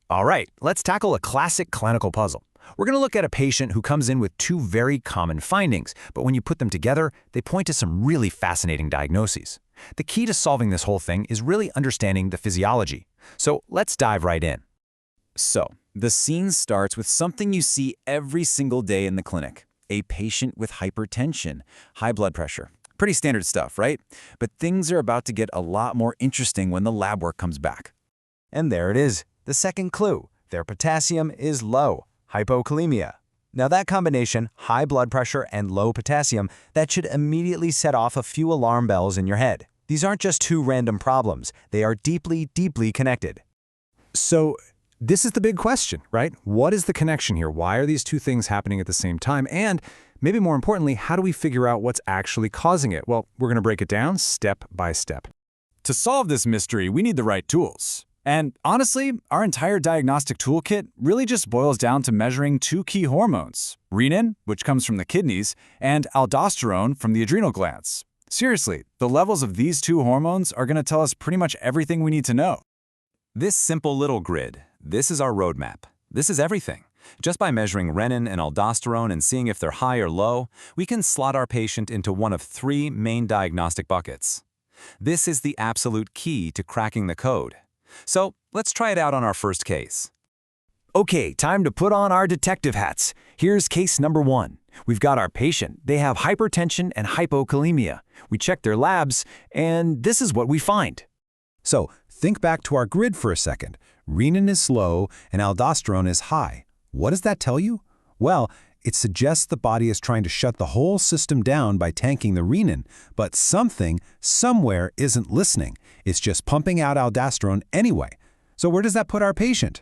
All right, let's tackle a classic clinical puzzle. We're going to look at a patient who comes in with two very common findings, but when you put them together, they point to some really fascinating diagnoses. The key to solving this whole thing is really understanding the physiology. So let's dive right in. So, the scene starts with something you see every single day in the clinic. A patient with hypertension, high blood pressure. Pretty standard stuff, right? But things are about to get a lot more interesting when the lab work comes back. And there it is, the second clue. Their potassium is low, hypokalemia. Now that combination, high blood pressure and low potassium, that should immediately set off a few alarm bells in your head. These aren't just two random problems. They are deeply, deeply connected. So this is the big question, right? What is the connection here? Why are these two things happening at the same time? And maybe more importantly, how do we figure out what's actually causing it? Well, we're going to break it down step by step. To solve this mystery, we need the right tools. And honestly, our entire diagnostic toolkit really just boils down to measuring two key hormones, renin, which comes from the kidneys, and aldosterone from the adrenal glands. Seriously, the levels of these two hormones are going to tell us pretty much everything we need to know. This simple little grid, this is our roadmap. This is everything. Just by measuring renin and aldosterone and seeing if they're high or low, we can slot our patient into one of three main diagnostic buckets. This is the absolute key to cracking the code. So let's try it out on our first case. Okay, time to put on our detective hats. Here's case number 1. We've got our patient. They have hypertension and hypokalemia. We check their labs, and this is what we find. So think back to our grid for a second. Renin is low and aldosterone is high. What does that tell you? Well, it suggests the body is trying to shut the whole system down by tanking the renin, but something, somewhere, isn't listening. It's just pumping out aldosterone anyway. So where does that put our patient?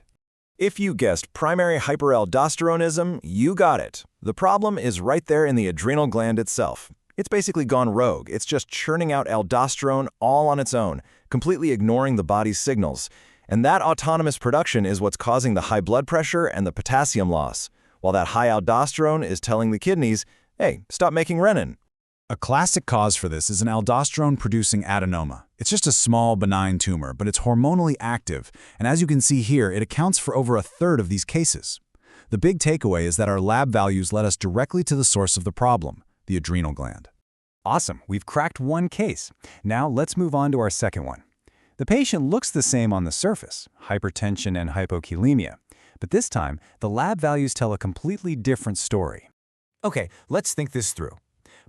If you guessed primary hyperaldosteronism, you got it. The problem is right there in the adrenal gland itself. It's basically gone rogue. It's just churning out aldosterone all on its own, completely ignoring the body's signals. And that autonomous production is what's causing the high blood pressure and the potassium loss, while that high aldosterone is telling the kidneys, hey, stop making renin. A classic cause for this is an aldosterone-producing adenoma. It's just a small, benign tumor, but it's hormonally active, and as you can see here, it accounts for over a third of these cases. The big takeaway is that our lab values led us directly to the source of the problem, the adrenal gland. Awesome, we've cracked one case. Now let's move on to our second one. The patient looks the same on the surface, hypertension and hypokalemia. But this time, the lab values tell a completely different story. Okay, let's think this through.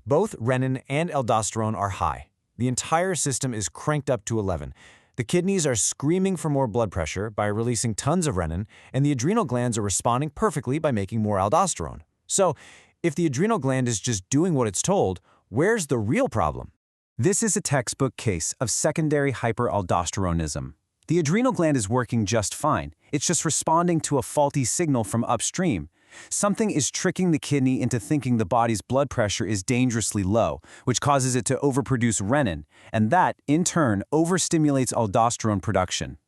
Both renin and aldosterone are high. The entire system is cranked up to 11. The kidneys are screaming for more blood pressure by releasing tons of renin, and the adrenal glands are responding perfectly by making more aldosterone. So, if the adrenal gland is just doing what it's told, where's the real problem? This is a textbook case of secondary hyperaldosteronism. The adrenal gland is working just fine. It's just responding to a faulty signal from upstream. Something is tricking the kidney into thinking the body's blood pressure is dangerously low, which causes it to overproduce renin, and that, in turn, overstimulates aldosterone production.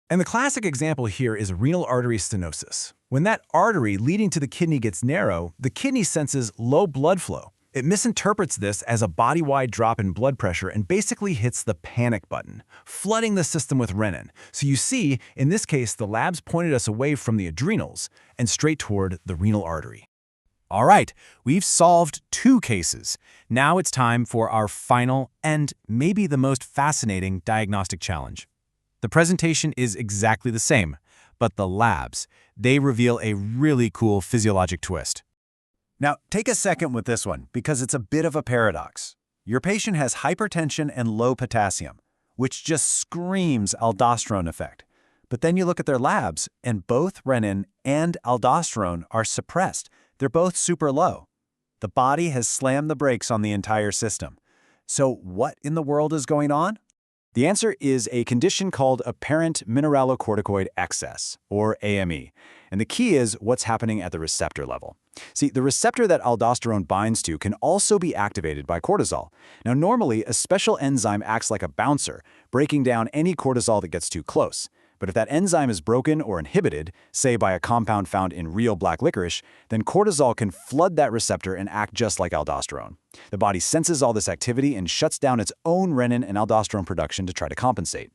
And the classic example here is renal artery stenosis. When that artery leading to the kidney gets narrow, the kidney senses low blood flow. It misinterprets this as a body-wide drop in blood pressure and basically hits the panic button, flooding the system with renin. So you see, in this case, the labs pointed us away from the adrenals and straight toward the renal artery. All right, we've solved 2 cases. Now it's time for our final and maybe the most fascinating diagnostic challenge. The presentation is exactly the same, but the labs, they reveal a really cool physiologic twist. Now, take a second with this one, because it's a bit of a paradox. Your patient has hypertension and low potassium, which just screams aldosterone effect. But then you look at their labs, and both renin and aldosterone are suppressed. They're both super low. The body has slammed the brakes on the entire system. So what in the world is going on? The answer is a condition called apparent mineralocorticoid excess, or AME. And the key is what's happening at the receptor level. See, the receptor that aldosterone binds to can also be activated by cortisol. Now, normally, a special enzyme acts like a bouncer, breaking down any cortisol that gets too close. But if that enzyme is broken or inhibited, say by a compound found in real black licorice, then cortisol can flood that receptor and act just like aldosterone. The body senses all this activity and shuts down its own renin and aldosterone production to try to compensate.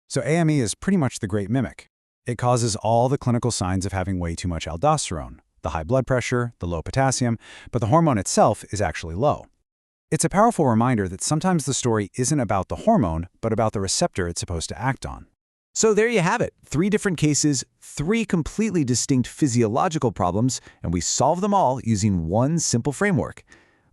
So AME is pretty much the great mimic. It causes all the clinical signs of having way too much aldosterone, the high blood pressure, the low potassium, but the hormone itself is actually low. It's a powerful reminder that sometimes the story isn't about the hormone, but about the receptor it's supposed to act on. So there you have it, 3 different cases, 3 completely distinct physiological problems, and we solve them all using one simple framework.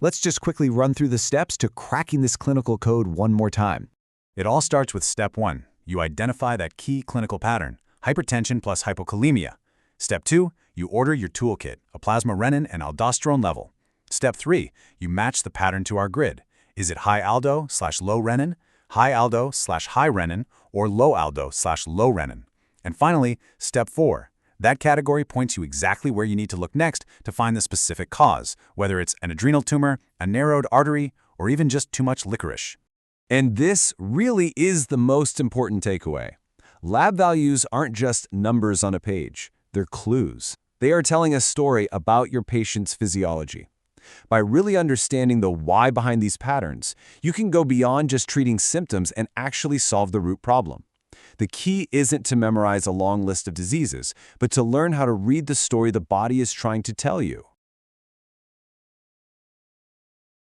Let's just quickly run through the steps to cracking this clinical code one more time. It all starts with step 1. You identify that key clinical pattern, hypertension plus hypokalemia. Step 2, you order your toolkit, a plasma renin and aldosterone level. Step 3, you match the pattern to our grid. Is it high aldo/low renin, high aldo/high renin, or low aldo/low renin? And finally, step 4. That category points you exactly where you need to look next to find the specific cause, whether it's an adrenal tumor, a narrowed artery, or even just too much licorice. And this really is the most important takeaway. Lab values aren't just numbers on a page. They're clues. They are telling a story about your patient's physiology. By really understanding the why behind these patterns, you can go beyond just treating symptoms and actually solve the root problem. The key isn't to memorize a long list of diseases, but to learn how to read the story the body is trying to tell you.